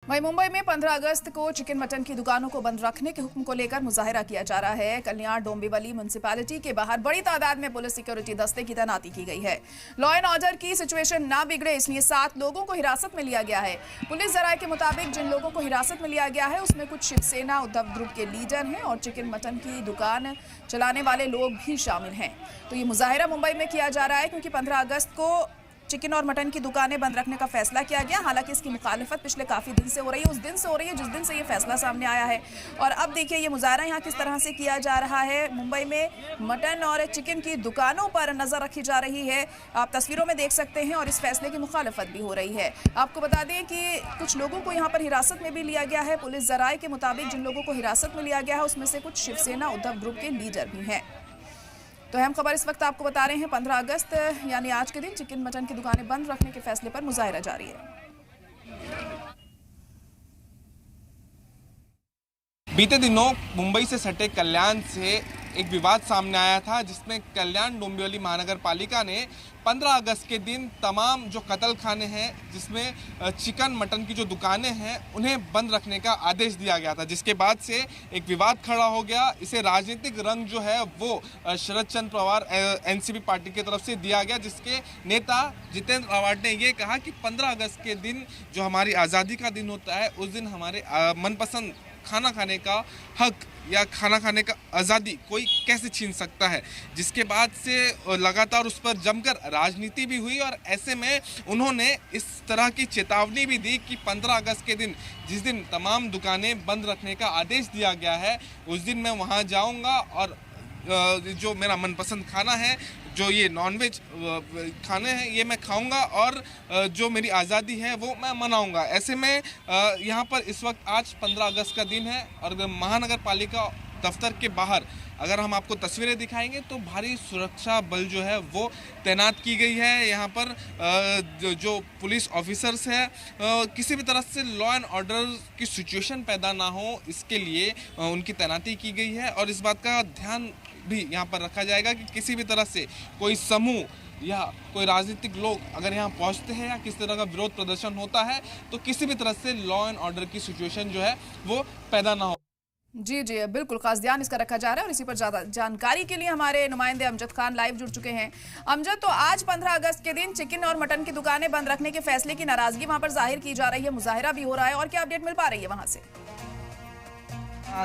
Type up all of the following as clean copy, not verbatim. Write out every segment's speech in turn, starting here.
वहीं मुंबई में 15 अगस्त को चिकन मटन की दुकानों को बंद रखने के हुक्म को लेकर मुजाहिरा किया जा रहा है। कल्याण डोंबिवली म्युनिसिपैलिटी के बाहर बड़ी तादाद में पुलिस सिक्योरिटी दस्ते की तैनाती की गई है। लॉ एंड ऑर्डर की सिचुएशन ना बिगड़े इसलिए 7 लोगों को हिरासत में लिया गया है। पुलिस जराये के मुताबिक जिन लोगों को हिरासत में लिया गया है उसमें कुछ शिवसेना उद्धव ग्रुप के लीडर हैं और चिकन मटन की दुकान चलाने वाले लोग भी शामिल हैं। तो ये मुजाहिरा मुंबई में किया जा रहा है क्योंकि 15 अगस्त को चिकन और मटन की दुकानें बंद रखने का फैसला किया गया। हालांकि इसकी मुखालिफत पिछले काफी दिन से हो रही है, उस दिन से हो रही है जिस दिन से ये फैसला सामने आया है। और अब देखिए ये मुजाहरा यहाँ किस तरह से किया जा रहा है। मुंबई में मटन और चिकन की दुकानों पर नजर रखी जा रही है, आप तस्वीरों में देख सकते हैं, और इस फैसले की मुखालिफत भी हो रही है। आपको बता दें कि कुछ लोगों को यहाँ पर हिरासत में भी लिया गया है। पुलिस जराये के मुताबिक जिन लोगों को हिरासत में लिया गया है उसमें से कुछ शिवसेना उद्धव ग्रुप के लीडर भी हैं। तो अहम खबर इस वक्त आपको बता रहे हैं, 15 अगस्त यानी आज के दिन चिकन मटन की दुकानें बंद रखने के फैसले पर मुजाहिरा जारी है। बीते दिनों मुंबई से सटे कल्याण से एक विवाद सामने आया था जिसमें कल्याण डोंबिवली महानगर पालिका ने 15 अगस्त के दिन तमाम जो कत्ल खाने हैं जिसमें चिकन मटन की जो दुकानें हैं उन्हें बंद रखने का आदेश दिया गया था, जिसके बाद से एक विवाद खड़ा हो गया। इसे राजनीतिक रंग जो है वो शरद चंद्र पवार एनसीपी पार्टी की तरफ से दिया गया, जिसके नेता जितेंद्र आवाड ने ये कहा कि 15 अगस्त के दिन जो हमारी आज़ादी का दिन होता है उस दिन हमारे मनपसंद खाना खाने का हक या खाना खाने का आज़ादी कोई कैसे छीन सकता है, जिसके बाद से लगातार उस पर जमकर राजनीति भी हुई। और ऐसे में उन्होंने इस तरह की चेतावनी भी दी कि 15 अगस्त के दिन जिस दिन तमाम दुकानें बंद रखने का आदेश दिया गया है उस दिन मैं वहां जाऊंगा और जो मेरा मनपसंद खाना है, जो ये नॉनवेज खाने हैं, ये मैं खाऊंगा और जो मेरी आज़ादी है वो मैं मनाऊंगा। ऐसे में यहाँ पर इस वक्त आज 15 अगस्त का दिन है और महानगर पालिका दफ्तर के बाहर अगर हम आपको तस्वीरें दिखाएंगे तो भारी सुरक्षा बल जो है वो तैनात की गई है। यहाँ पर जो पुलिस ऑफिसर्स हैं किसी भी तरह से लॉ एंड ऑर्डर की सिचुएशन पैदा ना हो इसके लिए उनकी तैनाती की गई है। और इस बात का ध्यान भी यहाँ पर रखा जाएगा कि किसी भी तरह से कोई समूह या कोई राजनीतिक लोग अगर यहाँ पहुँचते हैं या किसी तरह का विरोध प्रदर्शन होता है तो किसी भी तरह से लॉ एंड ऑर्डर की सिचुएशन जो है वो पैदा ना हो। जी जी बिल्कुल, खास ध्यान इसका रखा जा रहा है। और इसी पर ज्यादा जानकारी के लिए हमारे नुमाइंदे अमजद खान लाइव जुड़ चुके हैं। अमजद, तो आज 15 अगस्त के दिन चिकन और मटन की दुकानें बंद रखने के फैसले की नाराजगी वहां पर जाहिर की जा रही है, मुजाहिरा भी हो रहा है, और क्या अपडेट मिल पा रही है वहां से?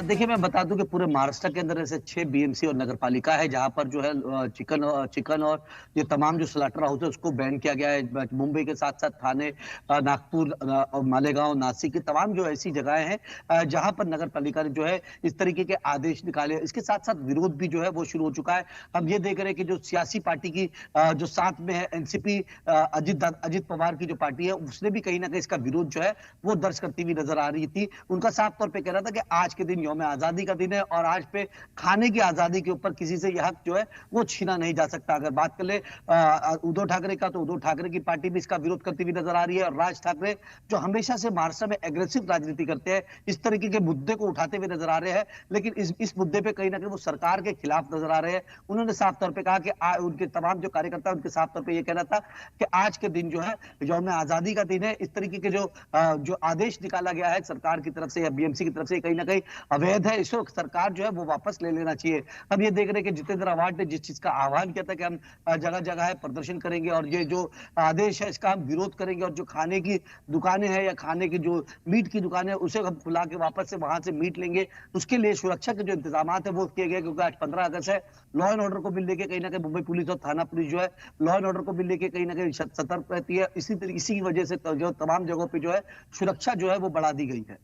देखिए, मैं बता दूं कि पूरे महाराष्ट्र के अंदर ऐसे 6 बीएमसी और नगर पालिका है जहां पर जो है चिकन और ये तमाम जो स्लॉटर हाउस है उसको बैन किया गया है। मुंबई के साथ साथ थाने, नागपुर और मालेगांव, नासिक की तमाम जो ऐसी जगहें हैं जहां पर नगर पालिका ने जो है इस तरीके के आदेश निकाले। इसके साथ साथ विरोध भी जो है वो शुरू हो चुका है। हम ये देख रहे हैं कि जो सियासी पार्टी की जो साथ में है एनसीपी, अजित पवार की जो पार्टी है उसने भी कहीं ना कहीं इसका विरोध जो है वो दर्ज करती हुई नजर आ रही थी। उनका साफ तौर पर कह रहा था कि आज के दिन यौम आजादी का दिन है और आज पे खाने की आजादी के ऊपर किसी से यह हक जो है वो छीना नहीं जा सकता। अगर बात कर ले उद्धव ठाकरे का, तो उद्धव ठाकरे की पार्टी भी इसका विरोध करती हुई नजर आ रही है। और राज ठाकरे जो हमेशा से महाराष्ट्र में एग्रेसिव राजनीति करते हैं, इस तरीके के मुद्दे को उठाते हुए नजर आ रहे हैं, लेकिन इस मुद्दे पे कहीं ना कहीं वो सरकार के खिलाफ नजर आ रहे हैं। उन्होंने साफ तौर पर कहा कि उनके तमाम जो कार्यकर्ता उनके साफ तौर पर यह कहना था कि आज के दिन जो है यौम आजादी का दिन है। इस तरीके के जो आदेश निकाला गया है सरकार की तरफ से या बीएमसी की तरफ से कहीं ना कहीं अवैध है। इसको सरकार जो है वो वापस ले लेना चाहिए। हम ये देख रहे हैं कि जितेंद्र आवाड ने जिस चीज का आह्वान किया था कि हम जगह जगह है प्रदर्शन करेंगे और ये जो आदेश है इसका हम विरोध करेंगे, और जो खाने की दुकानें हैं या खाने की जो मीट की दुकानें उसे हम खुला के वापस से वहां से मीट लेंगे, उसके लिए सुरक्षा के जो इंतजाम है वो किए गए। क्योंकि आज 15 अगस्त है, लॉ एंड ऑर्डर को भी लेके कहीं ना कहीं मुंबई पुलिस और थाना पुलिस जो है लॉ एंड ऑर्डर को भी लेके कहीं ना कहीं सतर्क रहती है। इसी वजह से जो तमाम जगहों पर जो है सुरक्षा जो है वो बढ़ा दी गई है।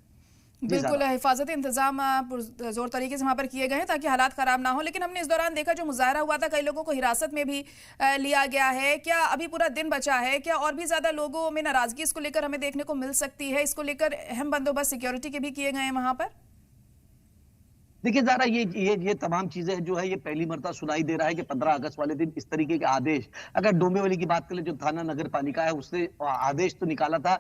बिल्कुल, हिफाजती इंतजाम जोर तरीके से वहां पर किए गए हैं ताकि हालात खराब ना हो। लेकिन हमने इस दौरान देखा जो मुजाहरा हुआ था, कई लोगों को हिरासत में भी लिया गया है। क्या अभी पूरा दिन बचा है? क्या और भी ज्यादा लोगों में नाराजगी इसको लेकर हमें देखने को मिल सकती है? इसको लेकर अहम बंदोबस्त सिक्योरिटी के भी किए गए हैं वहां पर? देखिए ज़रा ये तमाम चीजें जो है ये पहली मर्तबा सुनाई दे रहा है कि 15 अगस्त वाले दिन इस तरीके के आदेश, अगर डोंबिवली की बात करें जो थाना नगर पालिका है उसने आदेश तो निकाला था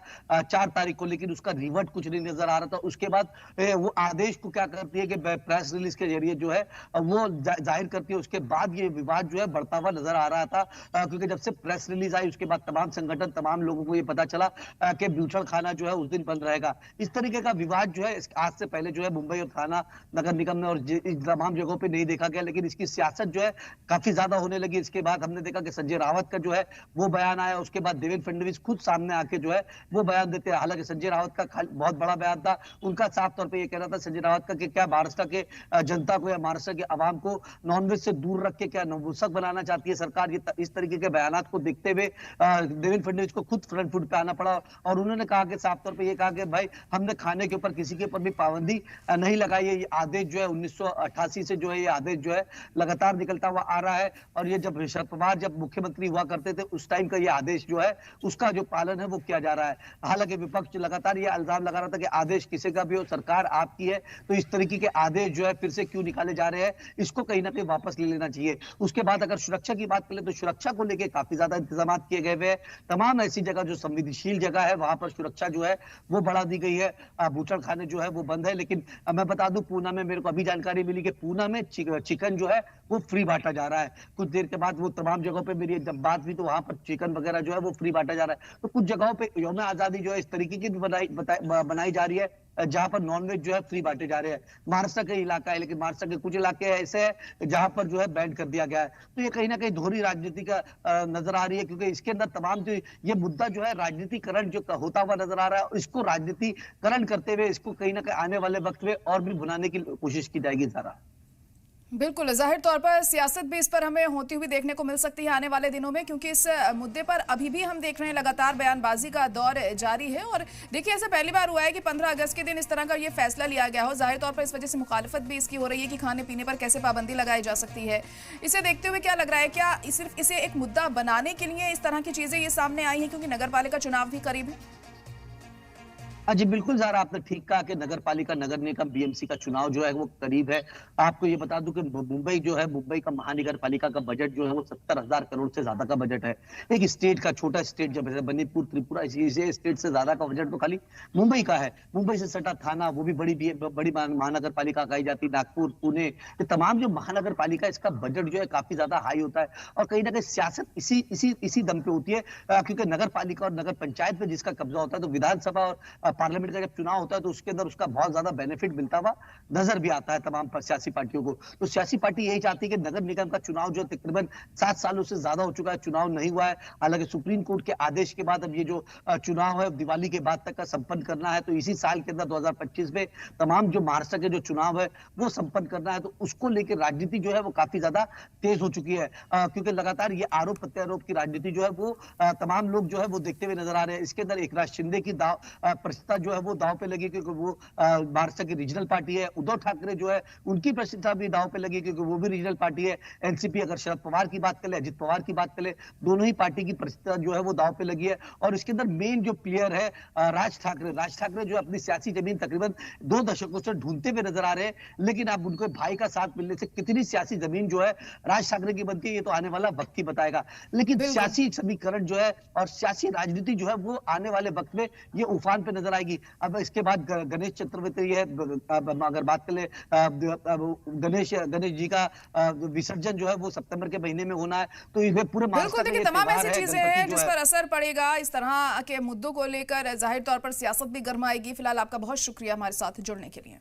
4 तारीख को, लेकिन उसका रिवर्ट कुछ नहीं नजर आ रहा था। उसके बाद वो आदेश को क्या करती है कि प्रेस रिलीज के जरिए जो है वो जाहिर करती है। उसके बाद ये विवाद जो है बढ़ता हुआ नजर आ रहा था, क्योंकि जब से प्रेस रिलीज आई उसके बाद तमाम संगठन तमाम लोगों को ये पता चला कि बूचड़ खाना जो है उस दिन बंद रहेगा। इस तरीके का विवाद जो है आज से पहले जो है मुंबई और थाना नगर निगम में और तमाम जगहों पे नहीं देखा गया, लेकिन इसकी सियासत जो है काफी ज्यादा होने लगी। इसके बाद हमने देखा कि संजय रावत का जो है वो बयान आया, उसके बाद देवेंद्र फडणवीस खुद सामने आके जो है वो बयान देते हैं। हालांकि संजय रावत का बहुत बड़ा बयान था, उनका साफ तौर पर यह कहना था संजय रावत का कि क्या महाराष्ट्र के जनता को या महाराष्ट्र के आवाम को नॉनवेज से दूर रख के क्या नपुंसक बनाना चाहती है सरकार। ये इस तरीके के बयान को देखते हुए देवेंद्र फडणवीस को खुद फ्रंट फुट पे आना पड़ा और उन्होंने कहा कि साफ तौर पर यह कहा कि भाई हमने खाने के ऊपर किसी के ऊपर भी पाबंदी नहीं लगाई है। ये आदेश जो है 1988 से जो है ये आदेश जो है लगातार निकलता हुआ आ रहा है और ये जब शरद पवार जब मुख्यमंत्री हुआ करते थे उस टाइम का ये आदेश जो है उसका जो पालन है वो किया जा रहा है। हालांकि विपक्ष लगातार ये इल्जाम लगा रहा था कि आदेश किसी का भी हो, सरकार आपकी है, तो इस तरीके के आदेश जो है फिर से क्यों निकाले जा रहे हैं, इसको कहीं ना कहीं वापस ले लेना चाहिए। उसके बाद अगर सुरक्षा की बात करें तो सुरक्षा को लेकर काफी ज्यादा इंतजाम किए गए हुए हैं। तमाम ऐसी जगह जो संवेदनशील जगह है वहां पर सुरक्षा जो है वो बढ़ा दी गई है। बूचड़ खाने जो है वो बंद है, लेकिन मैं बता दूं पूना में मेरे को अभी जानकारी मिली कि पूना में चिकन जो है वो फ्री बांटा जा रहा है। कुछ देर के बाद वो तमाम जगहों पे मेरी जब बात हुई तो वहां पर चिकन वगैरह जो है वो फ्री बांटा जा रहा है। तो कुछ जगहों पे यौम आजादी जो है इस तरीके की बनाई जा रही है जहां पर नॉनवेज जो है फ्री बांटे जा रहे हैं। महाराष्ट्र का इलाका है, लेकिन महाराष्ट्र के कुछ इलाके ऐसे हैं जहां पर जो है बैन कर दिया गया है। तो ये कहीं ना कहीं दोहरी राजनीति का नजर आ रही है, क्योंकि इसके अंदर तमाम जो ये मुद्दा जो है राजनीतिकरण जो होता हुआ नजर आ रहा है, इसको राजनीतिकरण करते हुए इसको कहीं ना कहीं आने वाले वक्त में और भी भुनाने की कोशिश की जाएगी। जरा बिल्कुल, जाहिर तौर पर सियासत भी इस पर हमें होती हुई देखने को मिल सकती है आने वाले दिनों में, क्योंकि इस मुद्दे पर अभी भी हम देख रहे हैं लगातार बयानबाजी का दौर जारी है। और देखिए ऐसा पहली बार हुआ है कि 15 अगस्त के दिन इस तरह का ये फैसला लिया गया हो। जाहिर तौर पर इस वजह से मुखालिफत भी इसकी हो रही है कि खाने पीने पर कैसे पाबंदी लगाई जा सकती है। इसे देखते हुए क्या लग रहा है, क्या सिर्फ इसे एक मुद्दा बनाने के लिए इस तरह की चीजें ये सामने आई हैं क्योंकि नगर पालिका चुनाव भी करीब है? जी बिल्कुल ज़रा आपने ठीक कहा कि नगर पालिका नगर निगम बीएमसी का चुनाव जो है वो करीब है। आपको ये बता दूं कि मुंबई जो है मुंबई का महानगर पालिका का बजट जो है वो 70,000 करोड़ से ज्यादा का बजट है। एक स्टेट का छोटा स्टेट जब है मणिपुर त्रिपुरा इसी स्टेट से ज्यादा का बजट तो खाली मुंबई का है। मुंबई से सटा थाना वो भी बड़ी महानगर पालिका कही जाती, नागपुर पुणे ये तमाम जो महानगर पालिका इसका बजट जो है काफी ज्यादा हाई होता है। और कहीं ना कहीं सियासत इसी दम पे होती है, क्योंकि नगर पालिका और नगर पंचायत पे जिसका कब्जा होता है तो विधानसभा और पार्लियामेंट का जब चुनाव होता है तो उसके अंदर उसका बहुत ज्यादा बेनिफिट मिलता हुआ नजर भी आता है तमाम सियासी पार्टियों को। तो सियासी पार्टी यही चाहती है कि नगर निगम का चुनाव जो तकरीबन 7 सालों से ज्यादा हो चुका है, चुनाव नहीं हुआ है। हालांकि सुप्रीम कोर्ट के आदेश के बाद अब ये जो चुनाव है दिवाली के बाद तक का संपन्न करना है, तो इसी साल के अंदर 2025 में तमाम जो महाराष्ट्र के जो चुनाव है वो संपन्न करना है। तो उसको लेकर राजनीति जो है वो काफी ज्यादा तेज हो चुकी है, क्योंकि लगातार ये आरोप प्रत्यारोप की राजनीति जो है वो तमाम लोग जो है वो देखते हुए नजर आ रहे हैं। इसके अंदर एकनाथ शिंदे की प्रतिष्ठा जो है वो दांव पे लगी, क्योंकि वो महाराष्ट्र की रीजनल पार्टी है। उद्धव ठाकरे जो है उनकी प्रतिष्ठा भी दांव पे लगी, क्योंकि वो भी रीजनल पार्टी है। एनसीपी अगर शरद पवार की बात करें, अजित पवार की बात करें, दोनों ही पार्टी की प्रतिष्ठा जो है वो दांव पे लगी है। और इसके अंदर मेन जो प्लेयर है राज ठाकरे जो अपनी सियासी जमीन तकरीबन 2 दशकों से ढूंढते हुए नजर आ रहे हैं, लेकिन अब उनको भाई का साथ मिलने से कितनी सियासी जमीन जो है राज ठाकरे की बनती है ये तो आने वाला वक्त ही बताएगा। लेकिन सियासी समीकरण जो है और सियासी राजनीति जो है वो आने वाले वक्त में ये उफान पे नजर आएगी। अब इसके बाद गणेश चतुर्थी है, अगर बात करें गणेश जी का विसर्जन जो है वो सितंबर के महीने में होना है। तो ये पूरे बिल्कुल देखिए तमाम ऐसी चीजें हैं जिस पर असर पड़ेगा। इस तरह के मुद्दों को लेकर जाहिर तौर पर सियासत भी गर्माएगी। फिलहाल आपका बहुत शुक्रिया हमारे साथ जुड़ने के लिए।